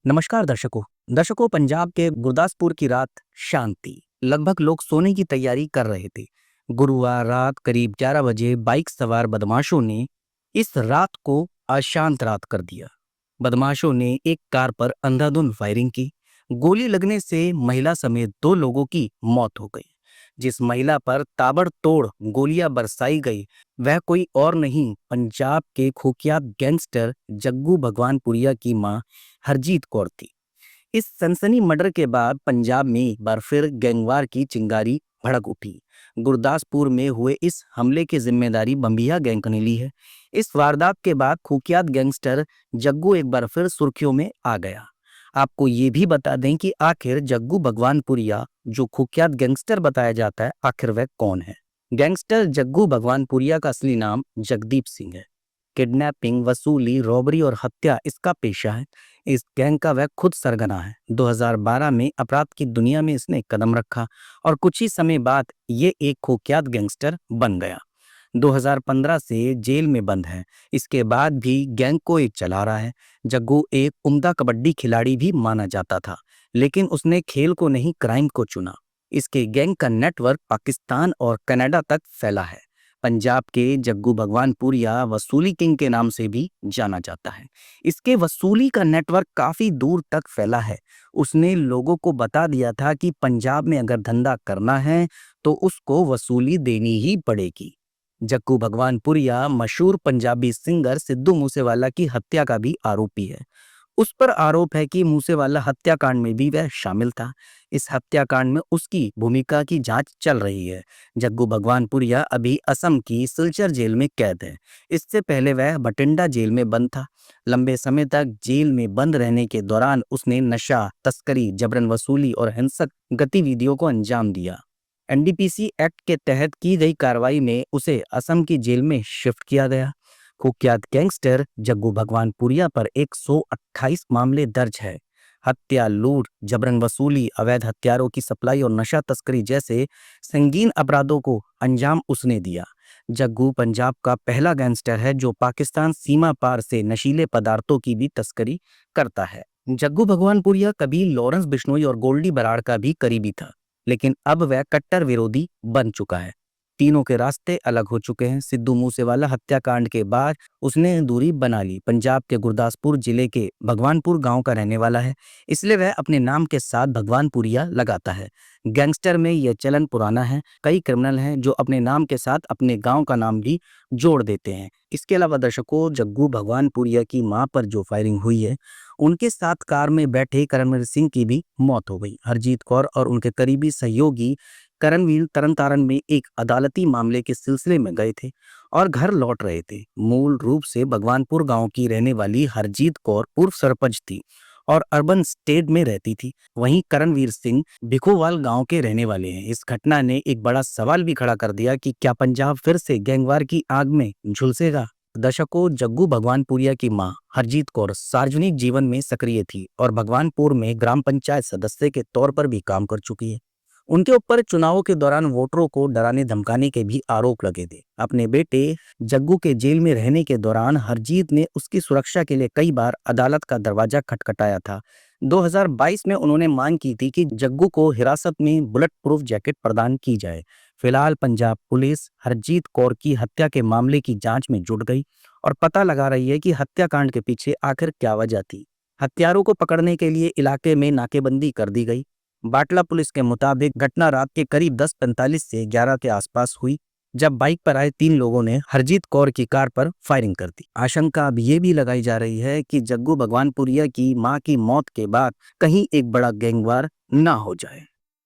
नमस्कार दर्शकों पंजाब के गुरदासपुर की रात शांत थी। लगभग लोग सोने की तैयारी कर रहे थे। गुरुवार रात करीब 11 बजे बाइक सवार बदमाशों ने इस रात को अशांत रात कर दिया। बदमाशों ने एक कार पर अंधाधुंध फायरिंग की। गोली लगने से महिला समेत 2 लोगों की मौत हो गई। जिस महिला पर ताबड़तोड़ गोलियां बरसाई गई वह कोई और नहीं, पंजाब के कुख्यात गैंगस्टर जग्गू भगवानपुरिया की मां हरजीत कौर थी। इस सनसनी मर्डर के बाद पंजाब में एक बार फिर गैंगवार की चिंगारी भड़क उठी। गुरदासपुर में हुए इस हमले की जिम्मेदारी बम्बिया गैंग ने ली है। इस वारदात के बाद कुख्यात गैंगस्टर जग्गू एक बार फिर सुर्खियों में आ गया। आपको ये भी बता दें कि आखिर जग्गू भगवानपुरिया जो कुख्यात गैंगस्टर बताया जाता है, आखिर वह कौन है। गैंगस्टर जग्गू भगवानपुरिया का असली नाम जगदीप सिंह है। किडनैपिंग, वसूली, रॉबरी और हत्या इसका पेशा है। इस गैंग का वह खुद सरगना है। 2012 में अपराध की दुनिया में इसने कदम रखा और कुछ ही समय बाद ये एक कुख्यात गैंगस्टर बन गया। 2015 से जेल में बंद है। इसके बाद भी गैंग को एक चला रहा है। जग्गू एक उम्दा कबड्डी खिलाड़ी भी माना जाता था, लेकिन उसने खेल को नहीं क्राइम को चुना। इसके गैंग का नेटवर्क पाकिस्तान और कनाडा तक फैला है। पंजाब के जग्गू भगवानपुरिया वसूली किंग के नाम से भी जाना जाता है। इसके वसूली का नेटवर्क काफी दूर तक फैला है। उसने लोगों को बता दिया था कि पंजाब में अगर धंधा करना है तो उसको वसूली देनी ही पड़ेगी। जग्गू भगवानपुरिया मशहूर पंजाबी सिंगर सिद्धू मूसेवाला की हत्या का भी आरोपी है। उस पर आरोप है कि मूसेवाला हत्याकांड में भी वह शामिल था। इस हत्याकांड में उसकी भूमिका की जांच चल रही है। जग्गू भगवानपुरिया अभी असम की सिलचर जेल में कैद है। इससे पहले वह बठिंडा जेल में बंद था। लंबे समय तक जेल में बंद रहने के दौरान उसने नशा तस्करी, जबरन वसूली और हिंसक गतिविधियों को अंजाम दिया। एनडीपीसी एक्ट के तहत की गई कार्रवाई में उसे असम की जेल में शिफ्ट किया गया। कुख्यात गैंगस्टर जग्गू भगवानपुरिया पर 128 मामले दर्ज है। हत्या, लूट, जबरन वसूली, अवैध हथियारों की सप्लाई और नशा तस्करी जैसे संगीन अपराधों को अंजाम उसने दिया। जग्गू पंजाब का पहला गैंगस्टर है जो पाकिस्तान सीमा पार से नशीले पदार्थों की भी तस्करी करता है। जग्गू भगवानपुरिया कभी लॉरेंस बिश्नोई और गोल्डी बराड़ का भी करीबी था, लेकिन अब वह कट्टर विरोधी बन चुका है। तीनों के रास्ते अलग हो चुके हैं। सिद्धू मूसेवाला हत्याकांड के बाद उसने दूरी बना ली। पंजाब के गुरदासपुर जिले के भगवानपुर गांव का रहने वाला है, इसलिए वह अपने नाम के साथ भगवानपुरिया लगाता है। गैंगस्टर में यह चलन पुराना है। कई क्रिमिनल हैं जो अपने नाम के साथ अपने गांव का नाम भी जोड़ देते हैं। इसके अलावा दर्शकों, जग्गू भगवानपुरिया की मां पर जो फायरिंग हुई है, उनके साथ कार में बैठे करणवीर सिंह की भी मौत हो गई। हरजीत कौर और उनके करीबी सहयोगी करणवीर तरनतारन में एक अदालती मामले के सिलसिले में गए थे और घर लौट रहे थे। मूल रूप से भगवानपुर गांव की रहने वाली हरजीत कौर पूर्व सरपंच थी और अर्बन स्टेट में रहती थी। वहीं करणवीर सिंह भिखोवाल गांव के रहने वाले हैं। इस घटना ने एक बड़ा सवाल भी खड़ा कर दिया कि क्या पंजाब फिर से गैंगवार की आग में झुलसेगा। दर्शकों, जग्गू भगवानपुरिया की मां हरजीत कौर सार्वजनिक जीवन में सक्रिय थी और भगवानपुर में ग्राम पंचायत सदस्य के तौर पर भी काम कर चुकी है। उनके ऊपर चुनावों के दौरान वोटरों को डराने धमकाने के भी आरोप लगे थे। अपने बेटे जग्गू के जेल में रहने के दौरान हरजीत ने उसकी सुरक्षा के लिए कई बार अदालत का दरवाजा खटखटाया था। 2022 में उन्होंने मांग की थी कि जग्गू को हिरासत में बुलेट प्रूफ जैकेट प्रदान की जाए। फिलहाल पंजाब पुलिस हरजीत कौर की हत्या के मामले की जांच में जुट गई और पता लगा रही है कि हत्याकांड के पीछे आखिर क्या वजह थी। हत्यारों को पकड़ने के लिए इलाके में नाकेबंदी कर दी गई। बाटला पुलिस के मुताबिक घटना रात के करीब 10:45 से 11 के आसपास हुई, जब बाइक पर आए 3 लोगों ने हरजीत कौर की कार पर फायरिंग कर दी। आशंका अब ये भी लगाई जा रही है कि जग्गू भगवानपुरिया की मां की मौत के बाद कहीं एक बड़ा गैंगवार ना हो जाए।